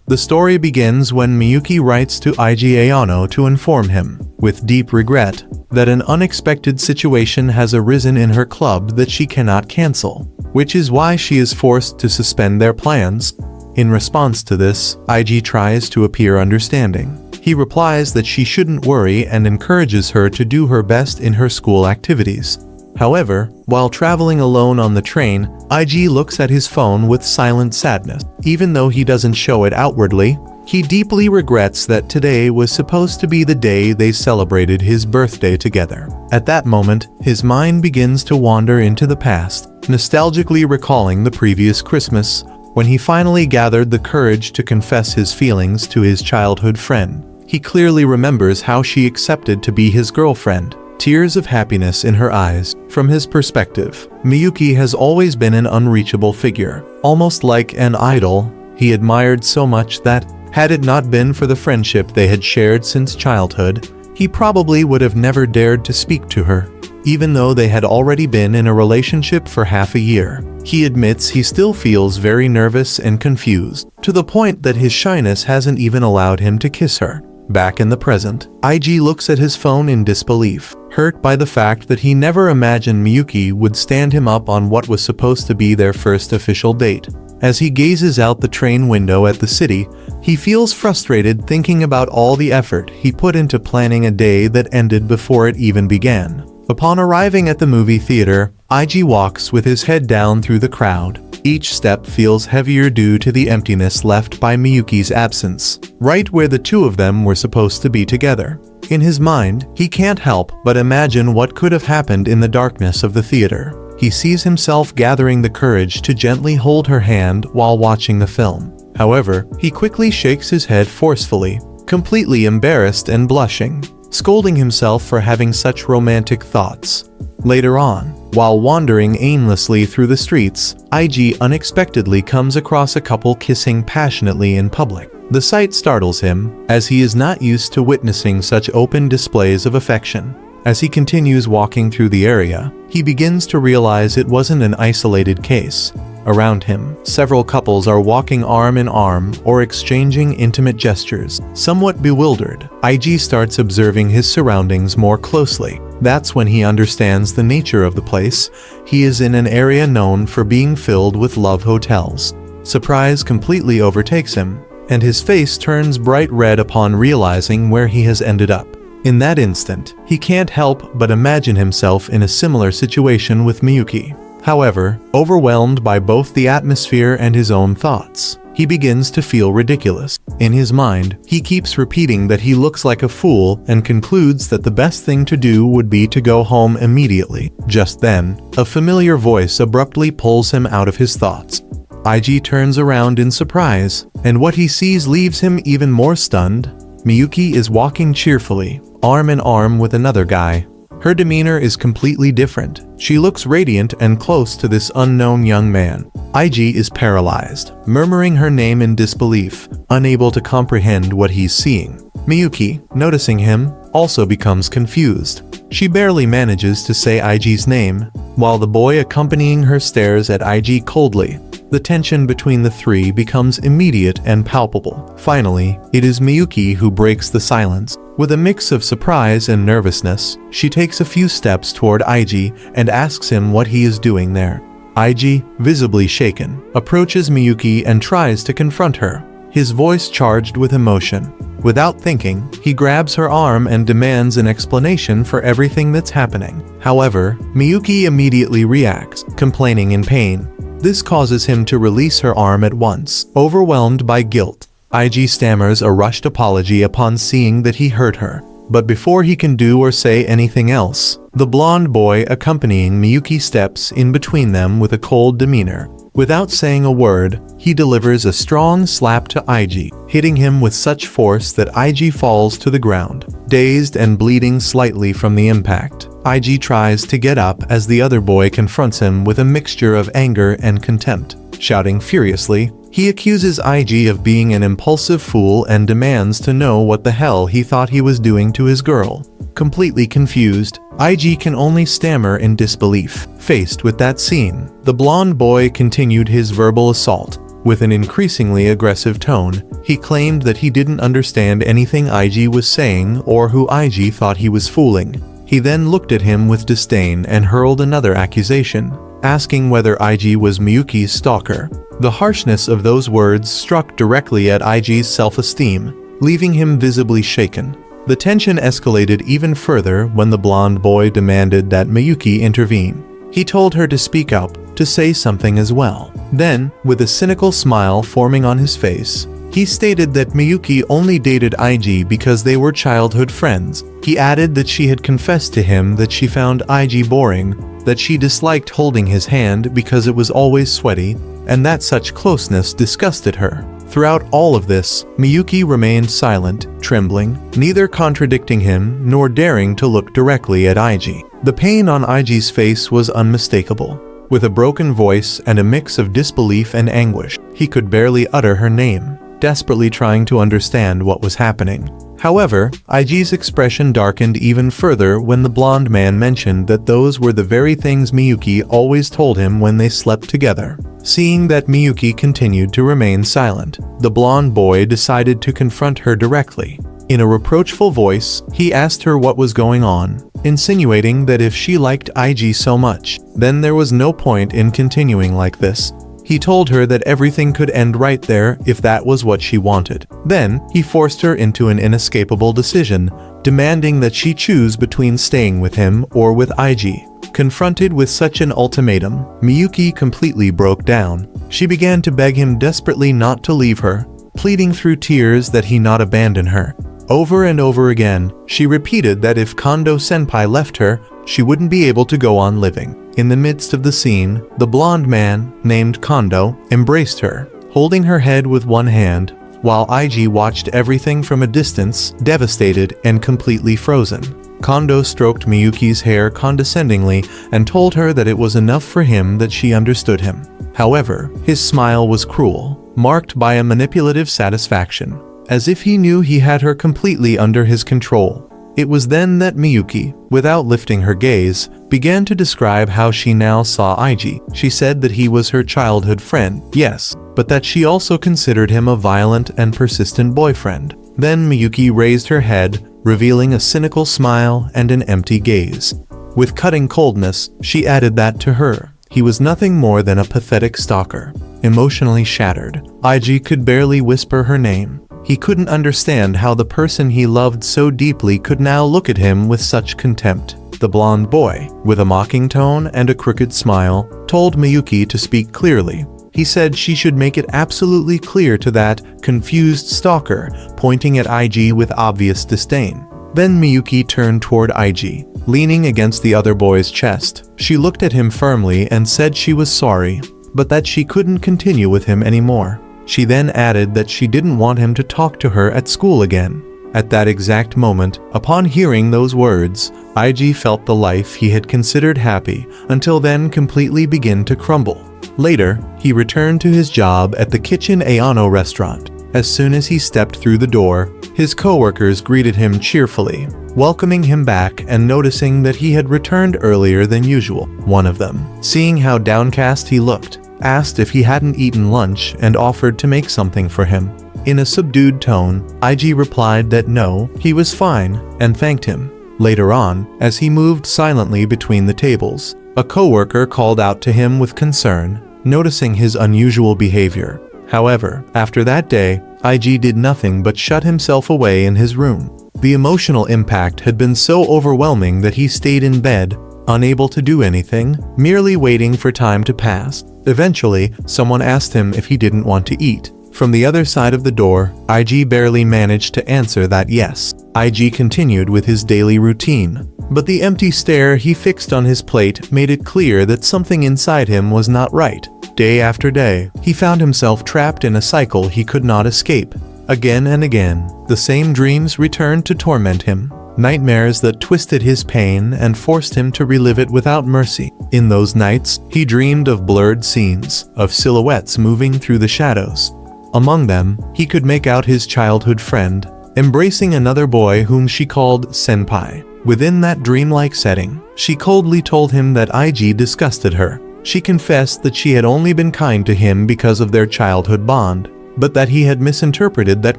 The story begins when Miyuki writes to Yahello to inform him, with deep regret, that an unexpected situation has arisen in her club that she cannot cancel, which is why she is forced to suspend their plans. In response to this, IG tries to appear understanding. He replies that she shouldn't worry and encourages her to do her best in her school activities. However, while traveling alone on the train, IG looks at his phone with silent sadness. Even though he doesn't show it outwardly, he deeply regrets that today was supposed to be the day they celebrated his birthday together. At that moment, his mind begins to wander into the past, nostalgically recalling the previous Christmas, when he finally gathered the courage to confess his feelings to his childhood friend. He clearly remembers how she accepted to be his girlfriend, tears of happiness in her eyes. From his perspective, Miyuki has always been an unreachable figure, almost like an idol he admired so much that, had it not been for the friendship they had shared since childhood, he probably would have never dared to speak to her. Even though they had already been in a relationship for half a year, he admits he still feels very nervous and confused, to the point that his shyness hasn't even allowed him to kiss her. Back in the present, IG looks at his phone in disbelief, hurt by the fact that he never imagined Miyuki would stand him up on what was supposed to be their first official date. As he gazes out the train window at the city, he feels frustrated thinking about all the effort he put into planning a day that ended before it even began. Upon arriving at the movie theater, IG walks with his head down through the crowd. Each step feels heavier due to the emptiness left by Miyuki's absence, right where the two of them were supposed to be together. In his mind, he can't help but imagine what could have happened in the darkness of the theater. He sees himself gathering the courage to gently hold her hand while watching the film. However, he quickly shakes his head forcefully, completely embarrassed and blushing, scolding himself for having such romantic thoughts. Later on, while wandering aimlessly through the streets, IG unexpectedly comes across a couple kissing passionately in public. The sight startles him, as he is not used to witnessing such open displays of affection. As he continues walking through the area, he begins to realize it wasn't an isolated case. Around him, several couples are walking arm in arm or exchanging intimate gestures. Somewhat bewildered, IG starts observing his surroundings more closely. That's when he understands the nature of the place. He is in an area known for being filled with love hotels. Surprise completely overtakes him, and his face turns bright red upon realizing where he has ended up. In that instant, he can't help but imagine himself in a similar situation with Miyuki. However, overwhelmed by both the atmosphere and his own thoughts, he begins to feel ridiculous. In his mind, he keeps repeating that he looks like a fool and concludes that the best thing to do would be to go home immediately. Just then, a familiar voice abruptly pulls him out of his thoughts. IG turns around in surprise, and what he sees leaves him even more stunned. Miyuki is walking cheerfully, arm in arm with another guy. Her demeanor is completely different. She looks radiant and close to this unknown young man. IG is paralyzed, murmuring her name in disbelief, unable to comprehend what he's seeing. Miyuki, noticing him, also becomes confused. She barely manages to say IG's name, while the boy accompanying her stares at IG coldly. The tension between the three becomes immediate and palpable. Finally, it is Miyuki who breaks the silence. With a mix of surprise and nervousness, she takes a few steps toward IG and asks him what he is doing there. IG, visibly shaken, approaches Miyuki and tries to confront her, his voice charged with emotion. Without thinking, he grabs her arm and demands an explanation for everything that's happening. However, Miyuki immediately reacts, complaining in pain. This causes him to release her arm at once. Overwhelmed by guilt, IG stammers a rushed apology upon seeing that he hurt her. But before he can do or say anything else, the blonde boy accompanying Miyuki steps in between them with a cold demeanor. Without saying a word, he delivers a strong slap to IG, hitting him with such force that IG falls to the ground, dazed and bleeding slightly from the impact. IG tries to get up as the other boy confronts him with a mixture of anger and contempt. Shouting furiously, he accuses IG of being an impulsive fool and demands to know what the hell he thought he was doing to his girl. Completely confused, IG can only stammer in disbelief. Faced with that scene, the blonde boy continued his verbal assault. With an increasingly aggressive tone, he claimed that he didn't understand anything IG was saying or who IG thought he was fooling. He then looked at him with disdain and hurled another accusation, asking whether IG was Miyuki's stalker. The harshness of those words struck directly at IG's self-esteem, leaving him visibly shaken. The tension escalated even further when the blonde boy demanded that Miyuki intervene. He told her to speak up, to say something as well. Then, with a cynical smile forming on his face, he stated that Miyuki only dated IG because they were childhood friends. He added that she had confessed to him that she found IG boring, that she disliked holding his hand because it was always sweaty, and that such closeness disgusted her. Throughout all of this, Miyuki remained silent, trembling, neither contradicting him nor daring to look directly at IG. The pain on IG's face was unmistakable. With a broken voice and a mix of disbelief and anguish, he could barely utter her name, desperately trying to understand what was happening. However, IG's expression darkened even further when the blonde man mentioned that those were the very things Miyuki always told him when they slept together. Seeing that Miyuki continued to remain silent, the blonde boy decided to confront her directly. In a reproachful voice, he asked her what was going on, insinuating that if she liked IG so much, then there was no point in continuing like this. He told her that everything could end right there if that was what she wanted. Then, he forced her into an inescapable decision, demanding that she choose between staying with him or with IG. Confronted with such an ultimatum, Miyuki completely broke down. She began to beg him desperately not to leave her, pleading through tears that he not abandon her. Over and over again, she repeated that if Kondo-senpai left her, she wouldn't be able to go on living. In the midst of the scene, the blonde man, named Kondo, embraced her, holding her head with one hand, while IG watched everything from a distance, devastated and completely frozen. Kondo stroked Miyuki's hair condescendingly and told her that it was enough for him that she understood him. However, his smile was cruel, marked by a manipulative satisfaction, as if he knew he had her completely under his control. It was then that Miyuki, without lifting her gaze, began to describe how she now saw IG. She said that he was her childhood friend, yes, but that she also considered him a violent and persistent boyfriend. Then Miyuki raised her head, revealing a cynical smile and an empty gaze. With cutting coldness, she added that to her, he was nothing more than a pathetic stalker. Emotionally shattered, IG could barely whisper her name. He couldn't understand how the person he loved so deeply could now look at him with such contempt. The blonde boy, with a mocking tone and a crooked smile, told Miyuki to speak clearly. He said she should make it absolutely clear to that confused stalker, pointing at IG with obvious disdain. Then Miyuki turned toward IG, leaning against the other boy's chest. She looked at him firmly and said she was sorry, but that she couldn't continue with him anymore. She then added that she didn't want him to talk to her at school again. At that exact moment, upon hearing those words, IG felt the life he had considered happy until then completely begin to crumble. Later, he returned to his job at the Kitchen Ayano restaurant. As soon as he stepped through the door, his co-workers greeted him cheerfully, welcoming him back and noticing that he had returned earlier than usual. One of them, seeing how downcast he looked, asked if he hadn't eaten lunch and offered to make something for him. In a subdued tone, IG replied that no, he was fine, and thanked him. Later on, as he moved silently between the tables, a coworker called out to him with concern, noticing his unusual behavior. However, after that day, IG did nothing but shut himself away in his room. The emotional impact had been so overwhelming that he stayed in bed, unable to do anything, merely waiting for time to pass. Eventually, someone asked him if he didn't want to eat. From the other side of the door, IG barely managed to answer that yes. IG continued with his daily routine, but the empty stare he fixed on his plate made it clear that something inside him was not right. Day after day, he found himself trapped in a cycle he could not escape. Again and again, the same dreams returned to torment him. Nightmares that twisted his pain and forced him to relive it without mercy. In those nights, he dreamed of blurred scenes, of silhouettes moving through the shadows. Among them, he could make out his childhood friend, embracing another boy whom she called senpai. Within that dreamlike setting, she coldly told him that IG disgusted her. She confessed that she had only been kind to him because of their childhood bond, but that he had misinterpreted that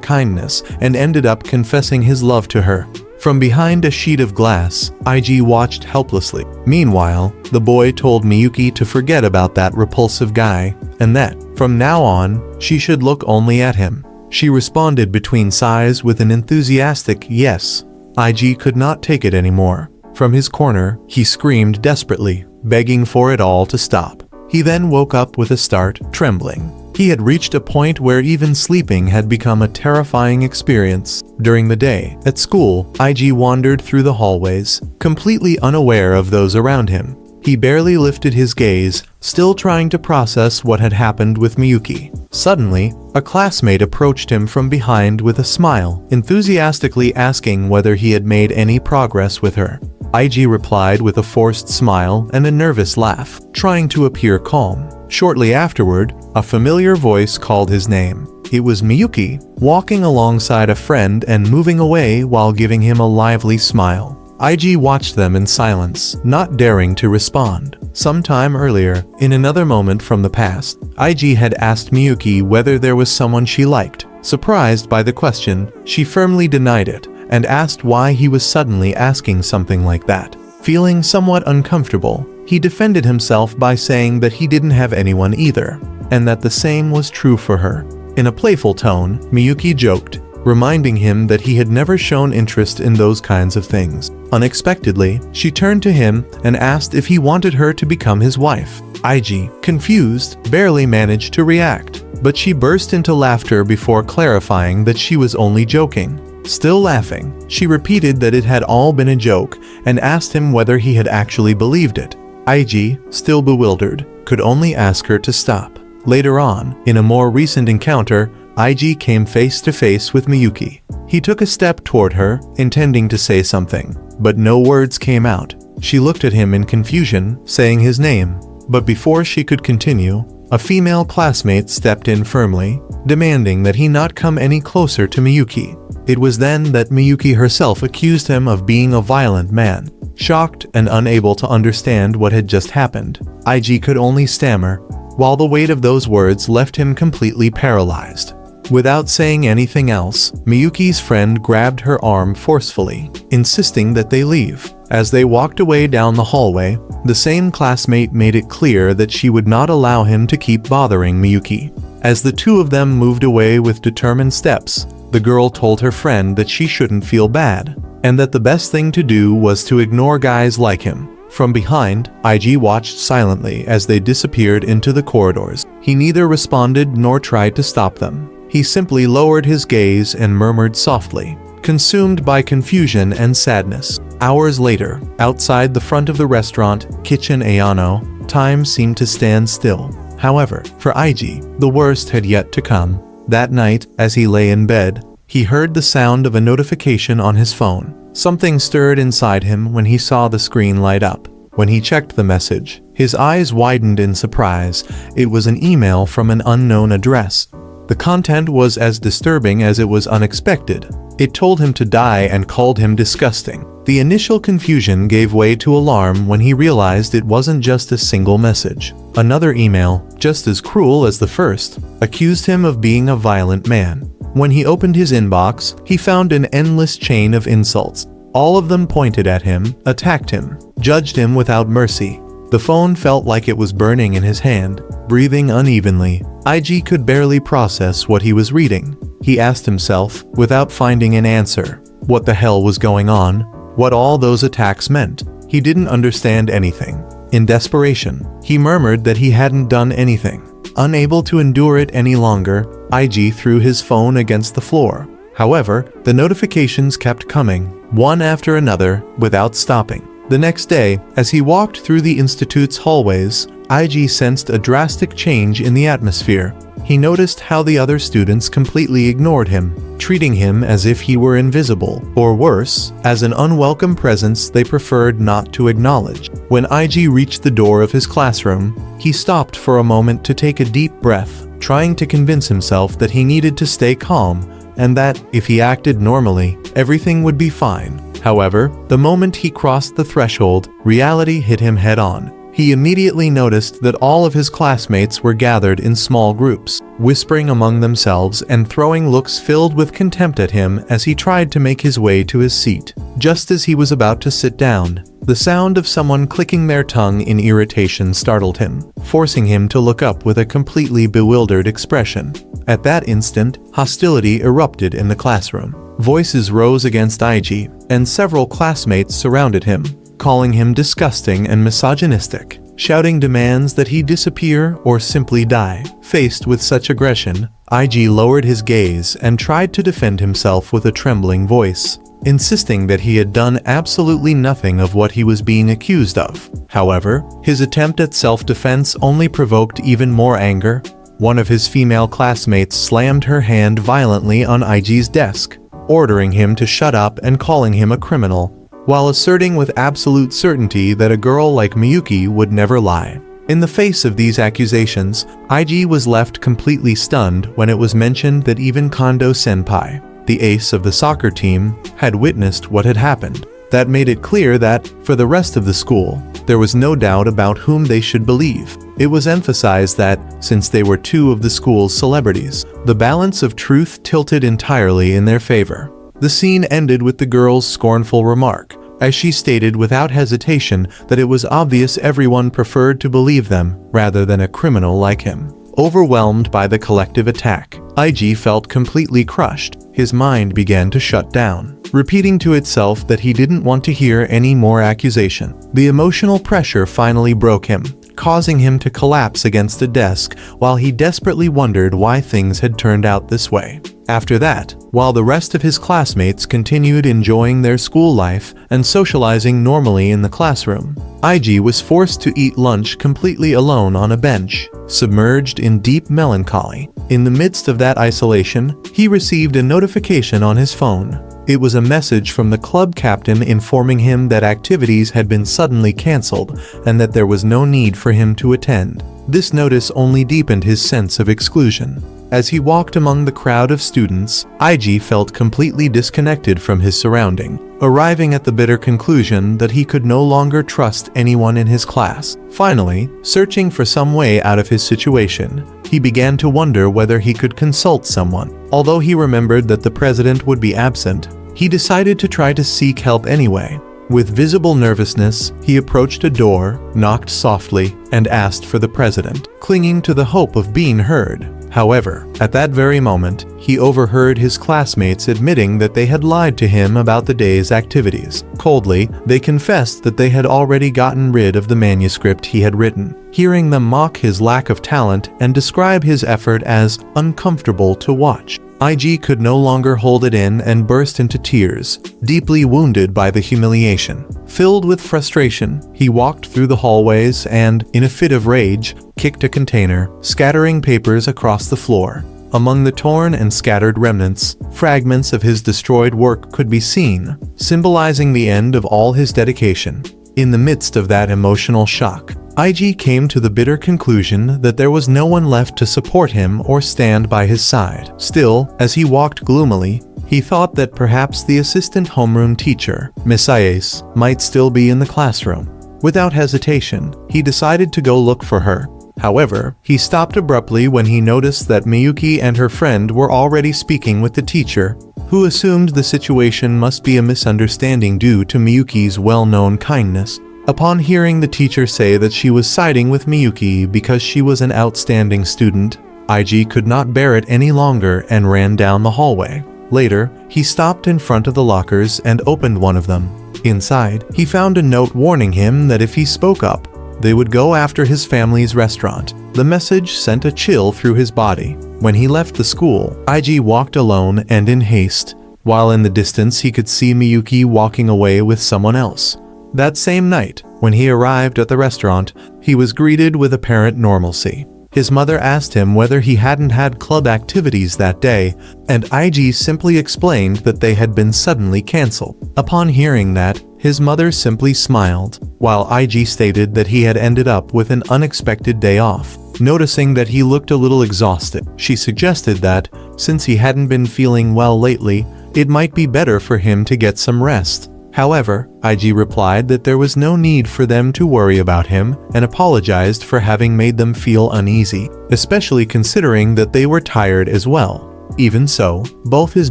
kindness and ended up confessing his love to her. From behind a sheet of glass, IG watched helplessly. Meanwhile, the boy told Miyuki to forget about that repulsive guy, and that, from now on, she should look only at him. She responded between sighs with an enthusiastic yes. IG could not take it anymore. From his corner, he screamed desperately, begging for it all to stop. He then woke up with a start, trembling. He had reached a point where even sleeping had become a terrifying experience. During the day, at school, IG wandered through the hallways, completely unaware of those around him. He barely lifted his gaze, still trying to process what had happened with Miyuki. Suddenly, a classmate approached him from behind with a smile, enthusiastically asking whether he had made any progress with her. IG replied with a forced smile and a nervous laugh, trying to appear calm. Shortly afterward, a familiar voice called his name. It was Miyuki, walking alongside a friend and moving away while giving him a lively smile. IG watched them in silence, not daring to respond. Sometime earlier, in another moment from the past, IG had asked Miyuki whether there was someone she liked. Surprised by the question, she firmly denied it, and asked why he was suddenly asking something like that. Feeling somewhat uncomfortable, he defended himself by saying that he didn't have anyone either, and that the same was true for her. In a playful tone, Miyuki joked, reminding him that he had never shown interest in those kinds of things. Unexpectedly, she turned to him and asked if he wanted her to become his wife. IG, confused, barely managed to react, but she burst into laughter before clarifying that she was only joking. Still laughing, she repeated that it had all been a joke and asked him whether he had actually believed it. IG, still bewildered, could only ask her to stop. Later on, in a more recent encounter, IG came face to face with Miyuki. He took a step toward her, intending to say something, but no words came out. She looked at him in confusion, saying his name, but before she could continue, a female classmate stepped in firmly, demanding that he not come any closer to Miyuki. It was then that Miyuki herself accused him of being a violent man. Shocked and unable to understand what had just happened, IG could only stammer, while the weight of those words left him completely paralyzed. Without saying anything else, Miyuki's friend grabbed her arm forcefully, insisting that they leave. As they walked away down the hallway, the same classmate made it clear that she would not allow him to keep bothering Miyuki. As the two of them moved away with determined steps, the girl told her friend that she shouldn't feel bad, and that the best thing to do was to ignore guys like him. From behind, IG watched silently as they disappeared into the corridors. He neither responded nor tried to stop them. He simply lowered his gaze and murmured softly, consumed by confusion and sadness. Hours later, outside the front of the restaurant, Kitchen Ayano, time seemed to stand still. However, for IG, the worst had yet to come. That night, as he lay in bed, he heard the sound of a notification on his phone. Something stirred inside him when he saw the screen light up. When he checked the message, his eyes widened in surprise. It was an email from an unknown address. The content was as disturbing as it was unexpected. It told him to die and called him disgusting. The initial confusion gave way to alarm when he realized it wasn't just a single message. Another email, just as cruel as the first, accused him of being a violent man. When he opened his inbox, he found an endless chain of insults. All of them pointed at him, attacked him, judged him without mercy. The phone felt like it was burning in his hand. Breathing unevenly, IG could barely process what he was reading. He asked himself, without finding an answer, what the hell was going on, what all those attacks meant. He didn't understand anything. In desperation, he murmured that he hadn't done anything. Unable to endure it any longer, IG threw his phone against the floor. However, the notifications kept coming, one after another, without stopping. The next day, as he walked through the institute's hallways, IG sensed a drastic change in the atmosphere. He noticed how the other students completely ignored him, treating him as if he were invisible, or worse, as an unwelcome presence they preferred not to acknowledge. When IG reached the door of his classroom, he stopped for a moment to take a deep breath, trying to convince himself that he needed to stay calm, and that, if he acted normally, everything would be fine. However, the moment he crossed the threshold, reality hit him head-on. he immediately noticed that all of his classmates were gathered in small groups, whispering among themselves and throwing looks filled with contempt at him as he tried to make his way to his seat. Just as he was about to sit down, the sound of someone clicking their tongue in irritation startled him, forcing him to look up with a completely bewildered expression. At that instant, hostility erupted in the classroom. Voices rose against IG, and several classmates surrounded him, calling him disgusting and misogynistic, shouting demands that he disappear or simply die. Faced with such aggression, IG lowered his gaze and tried to defend himself with a trembling voice, insisting that he had done absolutely nothing of what he was being accused of. However, his attempt at self-defense only provoked even more anger. One of his female classmates slammed her hand violently on IG's desk, ordering him to shut up and calling him a criminal, while asserting with absolute certainty that a girl like Miyuki would never lie. In the face of these accusations, IG was left completely stunned when it was mentioned that even Kondo-senpai, the ace of the soccer team, had witnessed what had happened. That made it clear that, for the rest of the school, there was no doubt about whom they should believe. It was emphasized that, since they were two of the school's celebrities, the balance of truth tilted entirely in their favor. The scene ended with the girl's scornful remark, as she stated without hesitation that it was obvious everyone preferred to believe them rather than a criminal like him. Overwhelmed by the collective attack, IG felt completely crushed. His mind began to shut down, repeating to itself that he didn't want to hear any more accusation. The emotional pressure finally broke him, causing him to collapse against a desk while he desperately wondered why things had turned out this way. After that, while the rest of his classmates continued enjoying their school life and socializing normally in the classroom, IG was forced to eat lunch completely alone on a bench, submerged in deep melancholy. In the midst of that isolation, he received a notification on his phone. It was a message from the club captain informing him that activities had been suddenly cancelled and that there was no need for him to attend. This notice only deepened his sense of exclusion. As he walked among the crowd of students, IG felt completely disconnected from his surrounding, arriving at the bitter conclusion that he could no longer trust anyone in his class. Finally, searching for some way out of his situation, he began to wonder whether he could consult someone. Although he remembered that the president would be absent, he decided to try to seek help anyway. With visible nervousness, he approached a door, knocked softly, and asked for the president, clinging to the hope of being heard. However, at that very moment, he overheard his classmates admitting that they had lied to him about the day's activities. Coldly, they confessed that they had already gotten rid of the manuscript he had written. Hearing them mock his lack of talent and describe his effort as uncomfortable to watch, IG could no longer hold it in and burst into tears, deeply wounded by the humiliation. Filled with frustration, he walked through the hallways and, in a fit of rage, kicked a container, scattering papers across the floor. Among the torn and scattered remnants, fragments of his destroyed work could be seen, symbolizing the end of all his dedication. In the midst of that emotional shock, IG came to the bitter conclusion that there was no one left to support him or stand by his side. Still, as he walked gloomily, he thought that perhaps the assistant homeroom teacher, Miss Ayase, might still be in the classroom. Without hesitation, he decided to go look for her. However, he stopped abruptly when he noticed that Miyuki and her friend were already speaking with the teacher, who assumed the situation must be a misunderstanding due to Miyuki's well-known kindness. Upon hearing the teacher say that she was siding with Miyuki because she was an outstanding student, IG could not bear it any longer and ran down the hallway. Later, he stopped in front of the lockers and opened one of them. Inside, he found a note warning him that if he spoke up, they would go after his family's restaurant. The message sent a chill through his body. When he left the school, IG walked alone and in haste, while in the distance he could see Miyuki walking away with someone else. That same night, when he arrived at the restaurant, he was greeted with apparent normalcy. His mother asked him whether he hadn't had club activities that day, and IG simply explained that they had been suddenly cancelled. Upon hearing that, his mother simply smiled, while IG stated that he had ended up with an unexpected day off. Noticing that he looked a little exhausted, she suggested that, since he hadn't been feeling well lately, it might be better for him to get some rest. However, IG replied that there was no need for them to worry about him and apologized for having made them feel uneasy, especially considering that they were tired as well. Even so, both his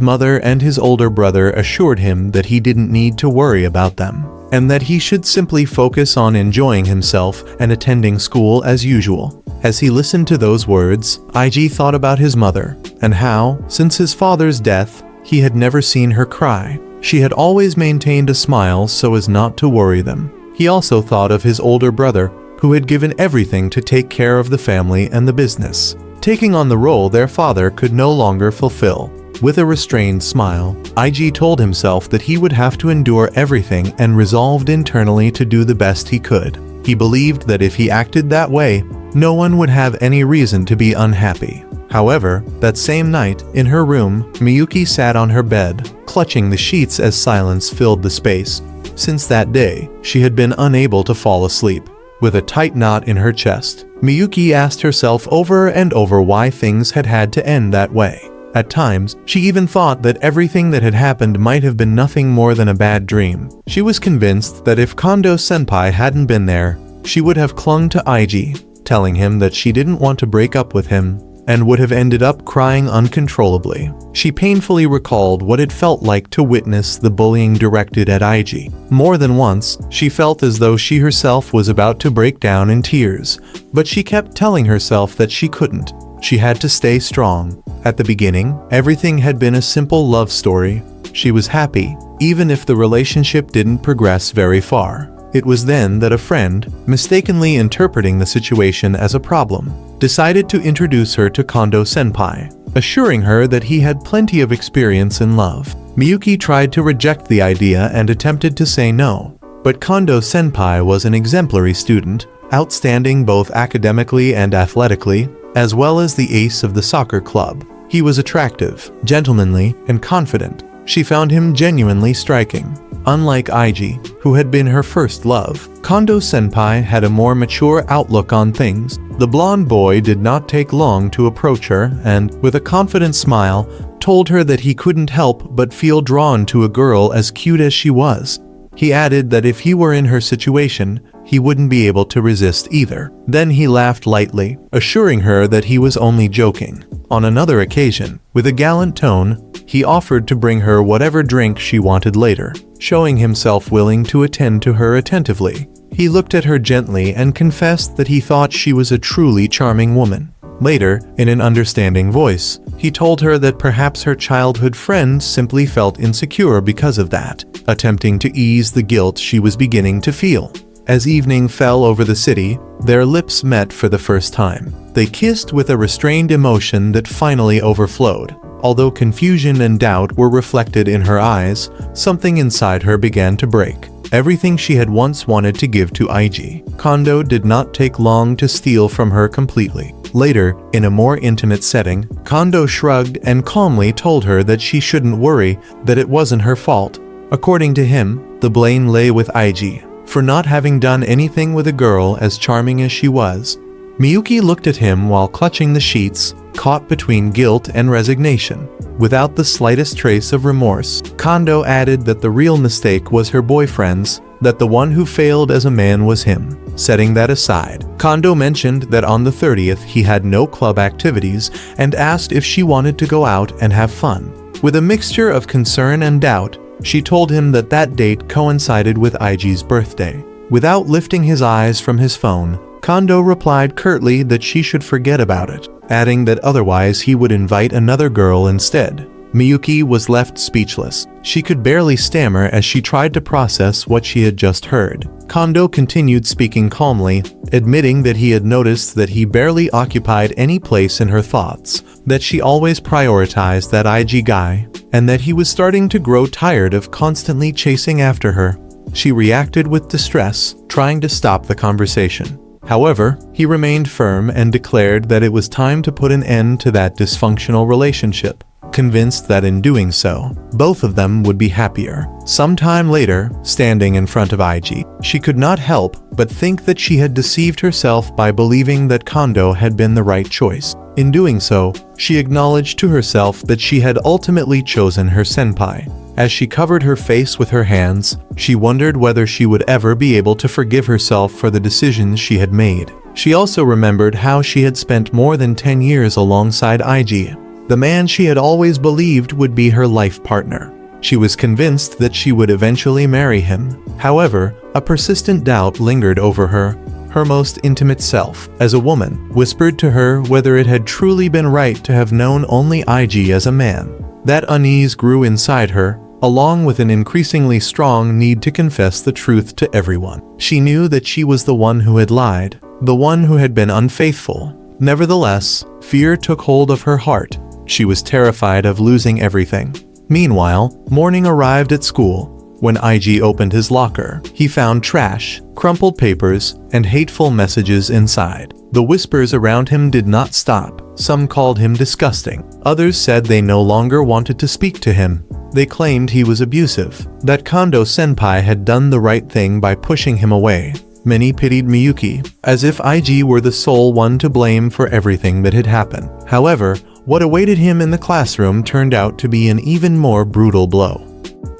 mother and his older brother assured him that he didn't need to worry about them, and that he should simply focus on enjoying himself and attending school as usual. As he listened to those words, IG thought about his mother, and how, since his father's death, he had never seen her cry. She had always maintained a smile so as not to worry them. He also thought of his older brother, who had given everything to take care of the family and the business, taking on the role their father could no longer fulfill. With a restrained smile, IG told himself that he would have to endure everything and resolved internally to do the best he could. He believed that if he acted that way, no one would have any reason to be unhappy. However, that same night, in her room, Miyuki sat on her bed, clutching the sheets as silence filled the space. Since that day, she had been unable to fall asleep. With a tight knot in her chest, Miyuki asked herself over and over why things had to end that way. At times, she even thought that everything that had happened might have been nothing more than a bad dream. She was convinced that if Kondo-senpai hadn't been there, she would have clung to IG, telling him that she didn't want to break up with him, and would have ended up crying uncontrollably. She painfully recalled what it felt like to witness the bullying directed at IG. More than once, she felt as though she herself was about to break down in tears, but she kept telling herself that she couldn't. She had to stay strong. At the beginning, everything had been a simple love story. She was happy, even if the relationship didn't progress very far. It was then that a friend, mistakenly interpreting the situation as a problem, decided to introduce her to Kondo-senpai, assuring her that he had plenty of experience in love. Miyuki tried to reject the idea and attempted to say no, but Kondo-senpai was an exemplary student, outstanding both academically and athletically, as well as the ace of the soccer club. He was attractive, gentlemanly, and confident. She found him genuinely striking. Unlike IG, who had been her first love, Kondo-senpai had a more mature outlook on things. The blonde boy did not take long to approach her and, with a confident smile, told her that he couldn't help but feel drawn to a girl as cute as she was. He added that if he were in her situation, he wouldn't be able to resist either. Then he laughed lightly, assuring her that he was only joking. On another occasion, with a gallant tone, he offered to bring her whatever drink she wanted later, showing himself willing to attend to her attentively. He looked at her gently and confessed that he thought she was a truly charming woman. Later, in an understanding voice, he told her that perhaps her childhood friend simply felt insecure because of that, attempting to ease the guilt she was beginning to feel. As evening fell over the city, their lips met for the first time. They kissed with a restrained emotion that finally overflowed. Although confusion and doubt were reflected in her eyes, something inside her began to break. Everything she had once wanted to give to IG, Kondo did not take long to steal from her completely. Later, in a more intimate setting, Kondo shrugged and calmly told her that she shouldn't worry, that it wasn't her fault. According to him, the blame lay with IG, for not having done anything with a girl as charming as she was. Miyuki looked at him while clutching the sheets, caught between guilt and resignation. Without the slightest trace of remorse, Kondo added that the real mistake was her boyfriend's, that the one who failed as a man was him. Setting that aside, Kondo mentioned that on the 30th he had no club activities and asked if she wanted to go out and have fun. With a mixture of concern and doubt, she told him that that date coincided with IG's birthday. Without lifting his eyes from his phone, Kondo replied curtly that she should forget about it, adding that otherwise he would invite another girl instead. Miyuki was left speechless. She could barely stammer as she tried to process what she had just heard. Kondo continued speaking calmly, admitting that he had noticed that he barely occupied any place in her thoughts, that she always prioritized that IG guy, and that he was starting to grow tired of constantly chasing after her. She reacted with distress, trying to stop the conversation. However, he remained firm and declared that it was time to put an end to that dysfunctional relationship, convinced that in doing so, both of them would be happier. Sometime later, standing in front of IG, she could not help but think that she had deceived herself by believing that Kondo had been the right choice. In doing so, she acknowledged to herself that she had ultimately chosen her senpai, As she covered her face with her hands, she wondered whether she would ever be able to forgive herself for the decisions she had made. She also remembered how she had spent more than 10 years alongside IG, the man she had always believed would be her life partner. She was convinced that she would eventually marry him. However, a persistent doubt lingered over her. Her most intimate self, as a woman, whispered to her whether it had truly been right to have known only IG as a man. That unease grew inside her, along with an increasingly strong need to confess the truth to everyone. She knew that she was the one who had lied, the one who had been unfaithful. Nevertheless, fear took hold of her heart. She was terrified of losing everything. Meanwhile, morning arrived at school. When IG opened his locker, he found trash, crumpled papers, and hateful messages inside. The whispers around him did not stop. Some called him disgusting. Others said they no longer wanted to speak to him. They claimed he was abusive, that Kondo senpai had done the right thing by pushing him away. Many pitied Miyuki, as if IG were the sole one to blame for everything that had happened. However, what awaited him in the classroom turned out to be an even more brutal blow.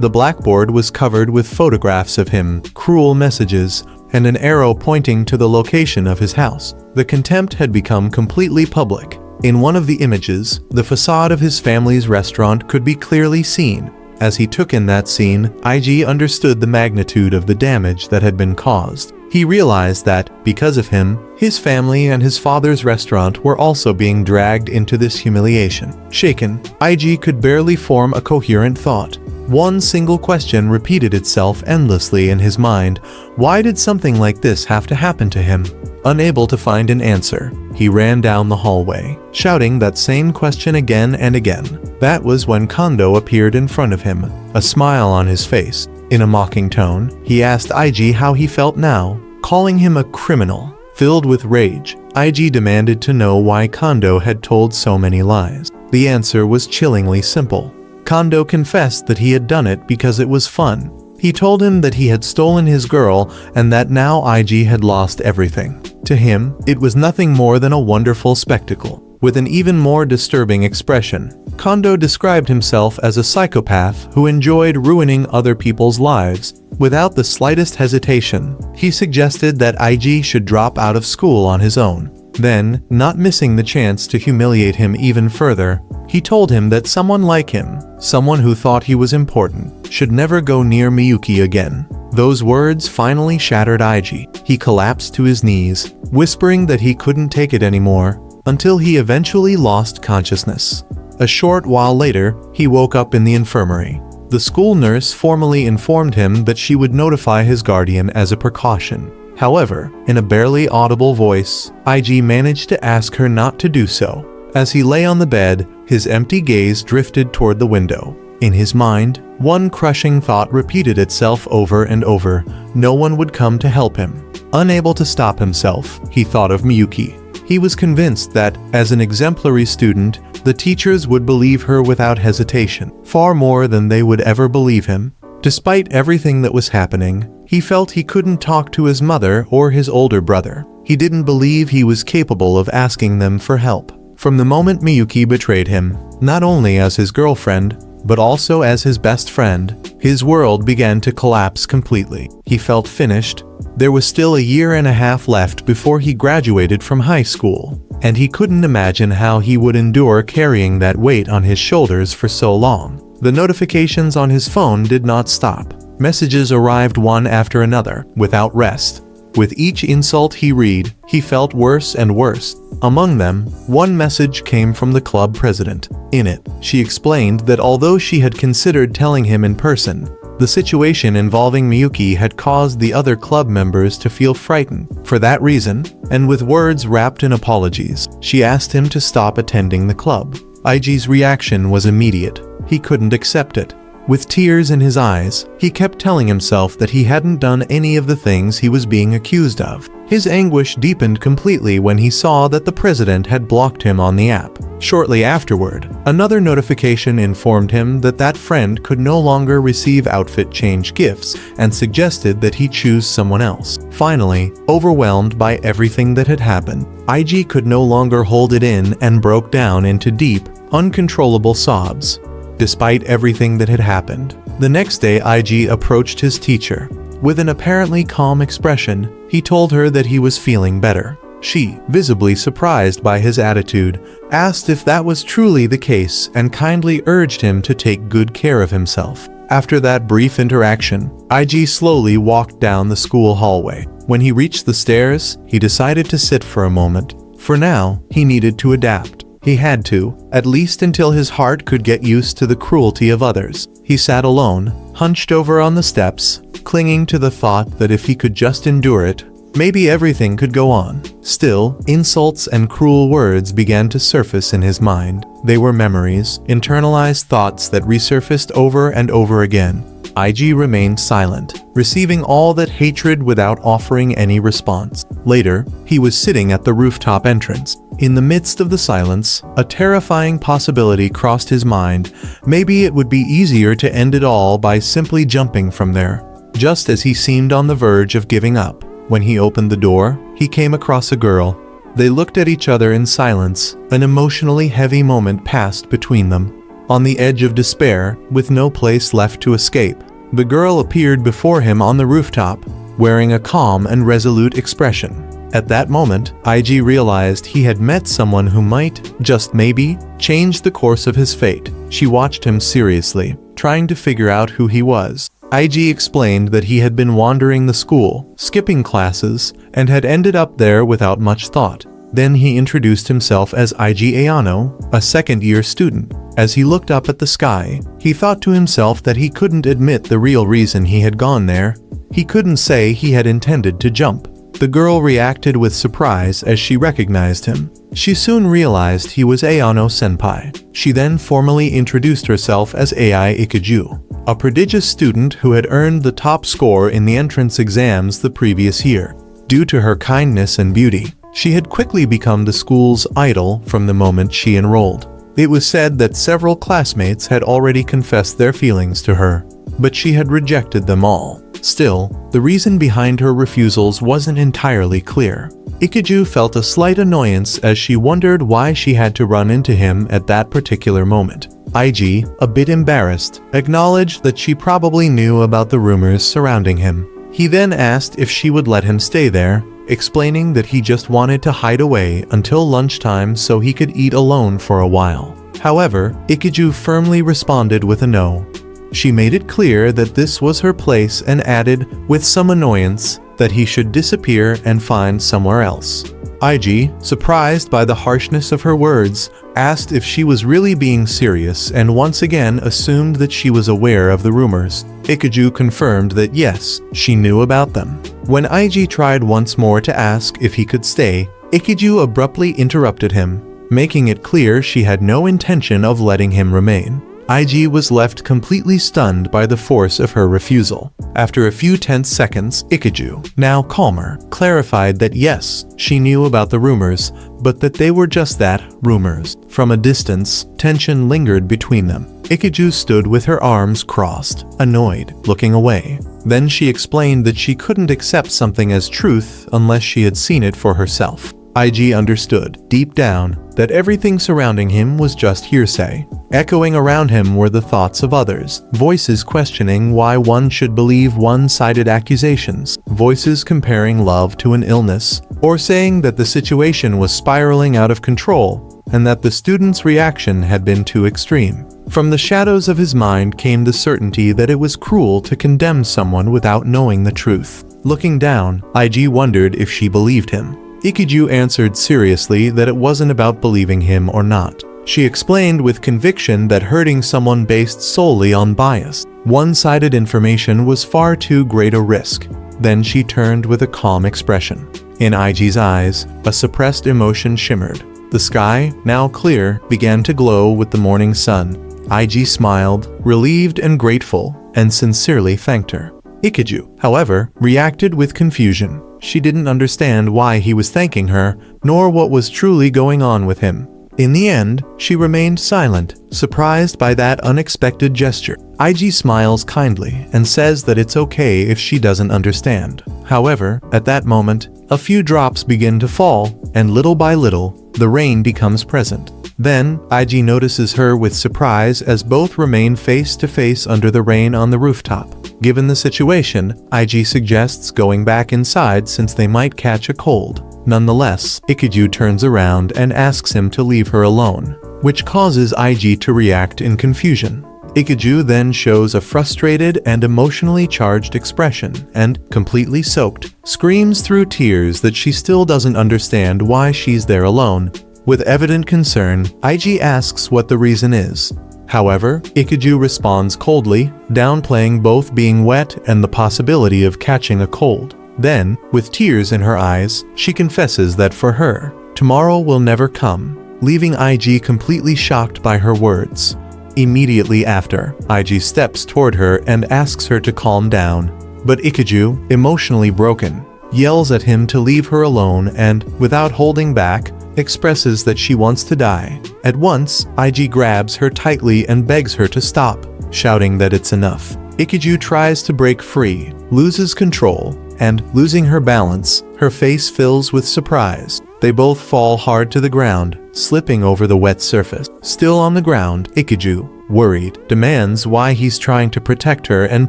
The blackboard was covered with photographs of him, cruel messages, and an arrow pointing to the location of his house. The contempt had become completely public. In one of the images, the facade of his family's restaurant could be clearly seen. As he took in that scene, IG understood the magnitude of the damage that had been caused. He realized that, because of him, his family and his father's restaurant were also being dragged into this humiliation. Shaken, IG could barely form a coherent thought. One single question repeated itself endlessly in his mind. Why did something like this have to happen to him? Unable to find an answer, he ran down the hallway, shouting that same question again and again. That was when Kondo appeared in front of him, a smile on his face. In a mocking tone, he asked IG how he felt now, calling him a criminal. Filled with rage, IG demanded to know why Kondo had told so many lies. The answer was chillingly simple. Kondo confessed that he had done it because it was fun. He told him that he had stolen his girl and that now IG had lost everything. To him, it was nothing more than a wonderful spectacle. With an even more disturbing expression, Kondo described himself as a psychopath who enjoyed ruining other people's lives. Without the slightest hesitation, he suggested that IG should drop out of school on his own. Then, not missing the chance to humiliate him even further, he told him that someone like him, someone who thought he was important, should never go near Miyuki again. Those words finally shattered IG. He collapsed to his knees, whispering that he couldn't take it anymore, until he eventually lost consciousness. A short while later, he woke up in the infirmary. The school nurse formally informed him that she would notify his guardian as a precaution. However, in a barely audible voice, IG managed to ask her not to do so. As he lay on the bed, his empty gaze drifted toward the window. In his mind, one crushing thought repeated itself over and over. No one would come to help him. Unable to stop himself, he thought of Miyuki. He was convinced that, as an exemplary student, the teachers would believe her without hesitation, far more than they would ever believe him. Despite everything that was happening, he felt he couldn't talk to his mother or his older brother. He didn't believe he was capable of asking them for help. From the moment Miyuki betrayed him, not only as his girlfriend, but also as his best friend, his world began to collapse completely. He felt finished. There was still a year and a half left before he graduated from high school, and he couldn't imagine how he would endure carrying that weight on his shoulders for so long. The notifications on his phone did not stop. Messages arrived one after another, without rest. With each insult he read, he felt worse and worse. Among them, one message came from the club president. In it, she explained that although she had considered telling him in person, the situation involving Miyuki had caused the other club members to feel frightened. For that reason, and with words wrapped in apologies, she asked him to stop attending the club. IG's reaction was immediate. He couldn't accept it. With tears in his eyes, he kept telling himself that he hadn't done any of the things he was being accused of. His anguish deepened completely when he saw that the president had blocked him on the app. Shortly afterward, another notification informed him that that friend could no longer receive outfit change gifts and suggested that he choose someone else. Finally, overwhelmed by everything that had happened, IG could no longer hold it in and broke down into deep, uncontrollable sobs. Despite everything that had happened, The next day, IG approached his teacher. With an apparently calm expression, he told her that he was feeling better. She, visibly surprised by his attitude, asked if that was truly the case and kindly urged him to take good care of himself. After that brief interaction, IG slowly walked down the school hallway. When he reached the stairs, he decided to sit for a moment. For now, he needed to adapt. He had to, at least until his heart could get used to the cruelty of others. He sat alone, hunched over on the steps, clinging to the thought that if he could just endure it, maybe everything could go on. Still, insults and cruel words began to surface in his mind. They were memories, internalized thoughts that resurfaced over and over again. IG remained silent, receiving all that hatred without offering any response. Later, he was sitting at the rooftop entrance. In the midst of the silence, a terrifying possibility crossed his mind. Maybe it would be easier to end it all by simply jumping from there. Just as he seemed on the verge of giving up, when he opened the door, he came across a girl. They looked at each other in silence. An emotionally heavy moment passed between them. On the edge of despair, with no place left to escape, the girl appeared before him on the rooftop, wearing a calm and resolute expression. At that moment, IG realized he had met someone who might, just maybe, change the course of his fate. She watched him seriously, trying to figure out who he was. IG explained that he had been wandering the school, skipping classes, and had ended up there without much thought. Then he introduced himself as IG Ayano, a second-year student. As he looked up at the sky, he thought to himself that he couldn't admit the real reason he had gone there. He couldn't say he had intended to jump. The girl reacted with surprise as she recognized him. She soon realized he was Ayano-senpai. She then formally introduced herself as Ai Ikiju, a prodigious student who had earned the top score in the entrance exams the previous year. Due to her kindness and beauty, she had quickly become the school's idol from the moment she enrolled. It was said that several classmates had already confessed their feelings to her, but she had rejected them all. Still, the reason behind her refusals wasn't entirely clear. Ikiju felt a slight annoyance as she wondered why she had to run into him at that particular moment. IG, a bit embarrassed, acknowledged that she probably knew about the rumors surrounding him. He then asked if she would let him stay there, explaining that he just wanted to hide away until lunchtime so he could eat alone for a while. However, Ikiju firmly responded with a no. She made it clear that this was her place and added, with some annoyance, that he should disappear and find somewhere else. IG, surprised by the harshness of her words, asked if she was really being serious and once again assumed that she was aware of the rumors. Ikiju confirmed that yes, she knew about them. When IG tried once more to ask if he could stay, Ikiju abruptly interrupted him, making it clear she had no intention of letting him remain. IG was left completely stunned by the force of her refusal. After a few tense seconds, Ikiju, now calmer, clarified that yes, she knew about the rumors, but that they were just that, rumors. From a distance, tension lingered between them. Ikiju stood with her arms crossed, annoyed, looking away. Then she explained that she couldn't accept something as truth unless she had seen it for herself. IG understood, deep down, that everything surrounding him was just hearsay. Echoing around him were the thoughts of others, voices questioning why one should believe one-sided accusations, voices comparing love to an illness, or saying that the situation was spiraling out of control, and that the student's reaction had been too extreme. From the shadows of his mind came the certainty that it was cruel to condemn someone without knowing the truth. Looking down, IG wondered if she believed him. Ikiju answered seriously that it wasn't about believing him or not. She explained with conviction that hurting someone based solely on bias, one-sided information was far too great a risk. Then she turned with a calm expression. In IG's eyes, a suppressed emotion shimmered. The sky, now clear, began to glow with the morning sun. IG smiled, relieved and grateful, and sincerely thanked her. Ikiju, however, reacted with confusion. She didn't understand why he was thanking her, nor what was truly going on with him. In the end, she remained silent, surprised by that unexpected gesture. IG smiles kindly and says that it's okay if she doesn't understand. However, at that moment, a few drops begin to fall, and little by little, the rain becomes present. Then, IG notices her with surprise as both remain face to face under the rain on the rooftop. Given the situation, IG suggests going back inside since they might catch a cold. Nonetheless, Ikiju turns around and asks him to leave her alone, which causes IG to react in confusion. Ikiju then shows a frustrated and emotionally charged expression and, completely soaked, screams through tears that she still doesn't understand why she's there alone. With evident concern, IG asks what the reason is. However, Ikiju responds coldly, downplaying both being wet and the possibility of catching a cold. Then, with tears in her eyes, she confesses that for her, tomorrow will never come, leaving IG completely shocked by her words. Immediately after, IG steps toward her and asks her to calm down, but Ikiju, emotionally broken, yells at him to leave her alone and, without holding back, expresses that she wants to die. At once, IG grabs her tightly and begs her to stop, shouting that it's enough. Ikiju tries to break free, loses control, and, losing her balance, her face fills with surprise. They both fall hard to the ground, slipping over the wet surface. Still on the ground, Ikiju, worried, demands why he's trying to protect her and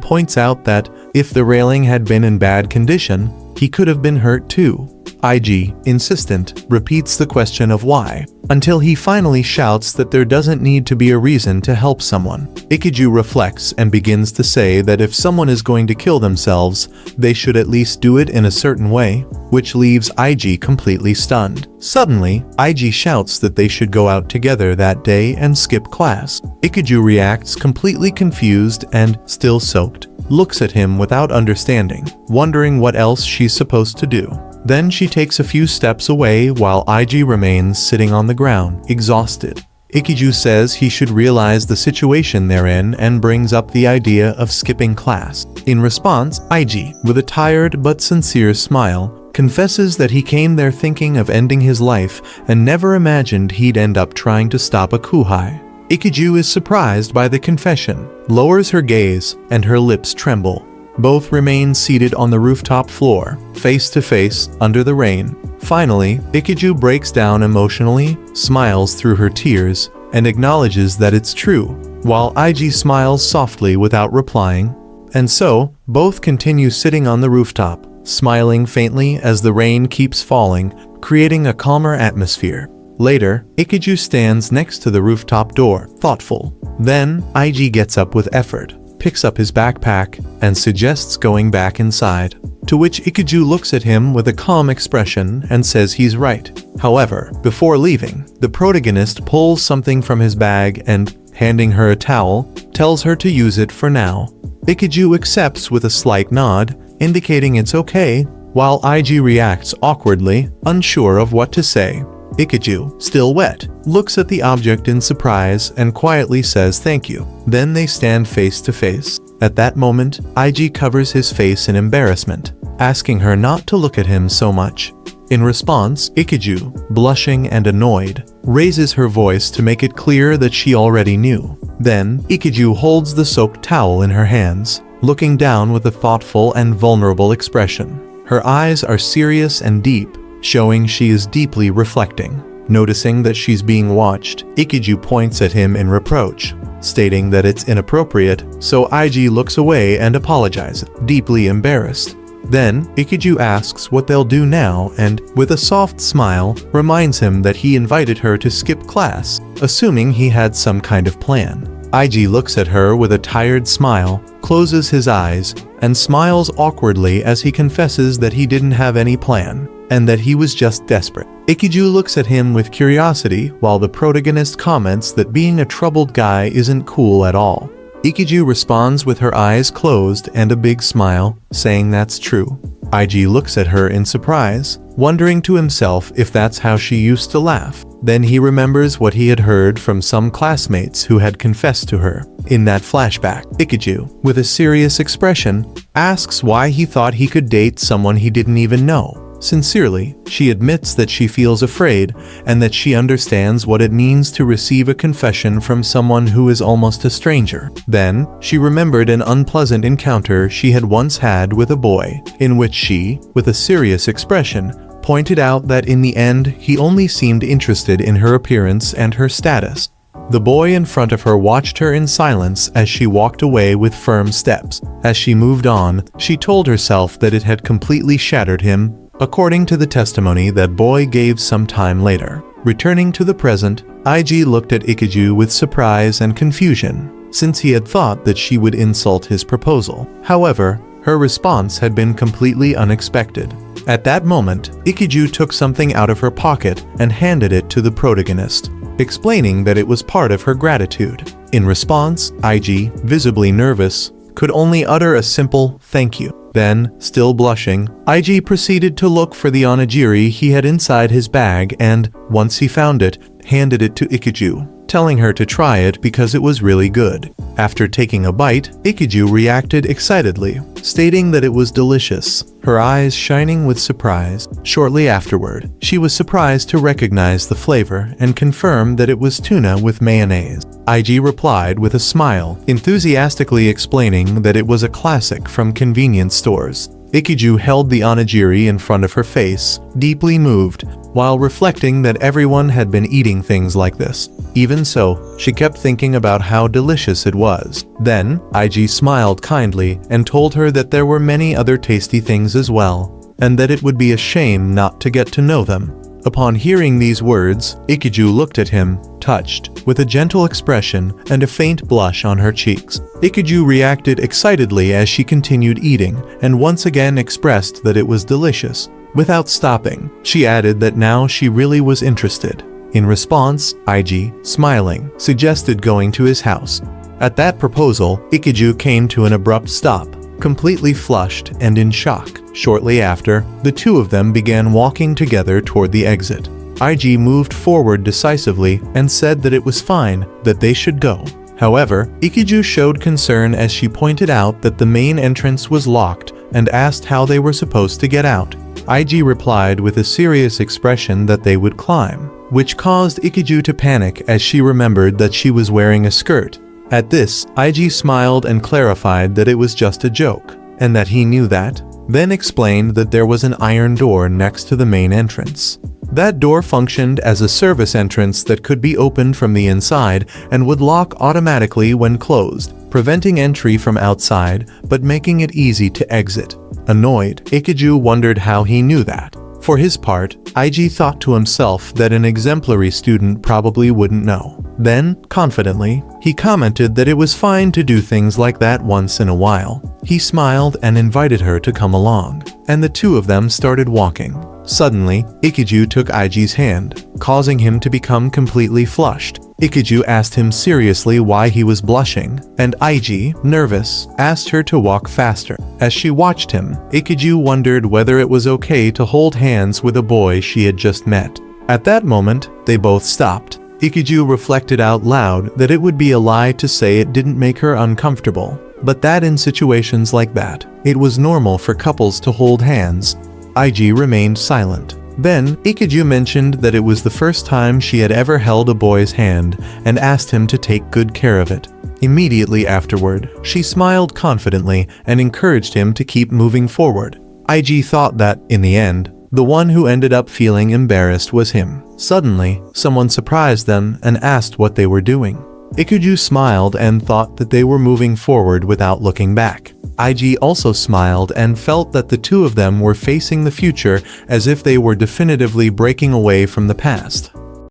points out that, if the railing had been in bad condition, he could have been hurt too. IG, insistent, repeats the question of why, until he finally shouts that there doesn't need to be a reason to help someone. Ikiju reflects and begins to say that if someone is going to kill themselves, they should at least do it in a certain way, which leaves IG completely stunned. Suddenly, IG shouts that they should go out together that day and skip class. Ikiju reacts completely confused and, still soaked, looks at him without understanding, wondering what else she's supposed to do. Then she takes a few steps away while IG remains sitting on the ground, exhausted. Ikiju says he should realize the situation they're in and brings up the idea of skipping class. In response, IG, with a tired but sincere smile, confesses that he came there thinking of ending his life and never imagined he'd end up trying to stop a kuhai. Ikiju is surprised by the confession, lowers her gaze, and her lips tremble. Both remain seated on the rooftop floor, face to face, under the rain. Finally, Ikiju breaks down emotionally, smiles through her tears, and acknowledges that it's true, while IG smiles softly without replying. And so, both continue sitting on the rooftop, smiling faintly as the rain keeps falling, creating a calmer atmosphere. Later, Ikiju stands next to the rooftop door, thoughtful. Then, IG gets up with effort, picks up his backpack, and suggests going back inside, to which Ikiju looks at him with a calm expression and says he's right. However, before leaving, the protagonist pulls something from his bag and, handing her a towel, tells her to use it for now. Ikiju accepts with a slight nod, indicating it's okay, while IG reacts awkwardly, unsure of what to say. Ikiju, still wet, looks at the object in surprise and quietly says thank you. Then they stand face to face. At that moment, IG covers his face in embarrassment, asking her not to look at him so much. In response, Ikiju, blushing and annoyed, raises her voice to make it clear that she already knew. Then, Ikiju holds the soaked towel in her hands, looking down with a thoughtful and vulnerable expression. Her eyes are serious and deep, showing she is deeply reflecting. Noticing that she's being watched, Ikiju points at him in reproach, stating that it's inappropriate, so IG looks away and apologizes, deeply embarrassed. Then, Ikiju asks what they'll do now and, with a soft smile, reminds him that he invited her to skip class, assuming he had some kind of plan. IG looks at her with a tired smile, closes his eyes, and smiles awkwardly as he confesses that he didn't have any plan, and that he was just desperate. Ikiju looks at him with curiosity while the protagonist comments that being a troubled guy isn't cool at all. Ikiju responds with her eyes closed and a big smile, saying that's true. IG looks at her in surprise, wondering to himself if that's how she used to laugh. Then he remembers what he had heard from some classmates who had confessed to her. In that flashback, Ikiju, with a serious expression, asks why he thought he could date someone he didn't even know. Sincerely, she admits that she feels afraid and that she understands what it means to receive a confession from someone who is almost a stranger. Then, she remembered an unpleasant encounter she had once had with a boy, in which she, with a serious expression, pointed out that in the end he only seemed interested in her appearance and her status. The boy in front of her watched her in silence as she walked away with firm steps. As she moved on, she told herself that it had completely shattered him, according to the testimony that boy gave some time later. Returning to the present, IG looked at Ikiju with surprise and confusion, since he had thought that she would insult his proposal. However, her response had been completely unexpected. At that moment, Ikiju took something out of her pocket and handed it to the protagonist, explaining that it was part of her gratitude. In response, IG, visibly nervous, could only utter a simple "thank you." Then, still blushing, IG proceeded to look for the onigiri he had inside his bag and, once he found it, handed it to Ikiju, telling her to try it because it was really good. After taking a bite, Ikiju reacted excitedly, stating that it was delicious, her eyes shining with surprise. Shortly afterward, she was surprised to recognize the flavor and confirm that it was tuna with mayonnaise. IG replied with a smile, enthusiastically explaining that it was a classic from convenience stores. Ikiju held the onigiri in front of her face, deeply moved, while reflecting that everyone had been eating things like this. Even so, she kept thinking about how delicious it was. Then, IG smiled kindly and told her that there were many other tasty things as well, and that it would be a shame not to get to know them. Upon hearing these words, Ikiju looked at him, touched, with a gentle expression and a faint blush on her cheeks. Ikiju reacted excitedly as she continued eating, and once again expressed that it was delicious. Without stopping, she added that now she really was interested. In response, IG, smiling, suggested going to his house. At that proposal, Ikiju came to an abrupt stop, completely flushed and in shock. Shortly after, the two of them began walking together toward the exit. IG moved forward decisively and said that it was fine, that they should go. However, Ikiju showed concern as she pointed out that the main entrance was locked and asked how they were supposed to get out. IG replied with a serious expression that they would climb, which caused Ikiju to panic as she remembered that she was wearing a skirt. At this, IG smiled and clarified that it was just a joke, and that he knew that, then explained that there was an iron door next to the main entrance. That door functioned as a service entrance that could be opened from the inside and would lock automatically when closed, preventing entry from outside but making it easy to exit. Annoyed, Ikiju wondered how he knew that. For his part, IG thought to himself that an exemplary student probably wouldn't know. Then, confidently, he commented that it was fine to do things like that once in a while. He smiled and invited her to come along, and the two of them started walking. Suddenly, Ikiju took IG's hand, causing him to become completely flushed. Ikiju asked him seriously why he was blushing, and IG, nervous, asked her to walk faster. As she watched him, Ikiju wondered whether it was okay to hold hands with a boy she had just met. At that moment, they both stopped. Ikiju reflected out loud that it would be a lie to say it didn't make her uncomfortable, but that in situations like that, it was normal for couples to hold hands. IG remained silent. Then, Ikiju mentioned that it was the first time she had ever held a boy's hand and asked him to take good care of it. Immediately afterward, she smiled confidently and encouraged him to keep moving forward. IG thought that, in the end, the one who ended up feeling embarrassed was him. Suddenly, someone surprised them and asked what they were doing. Ikiju smiled and thought that they were moving forward without looking back. IG also smiled and felt that the two of them were facing the future as if they were definitively breaking away from the past.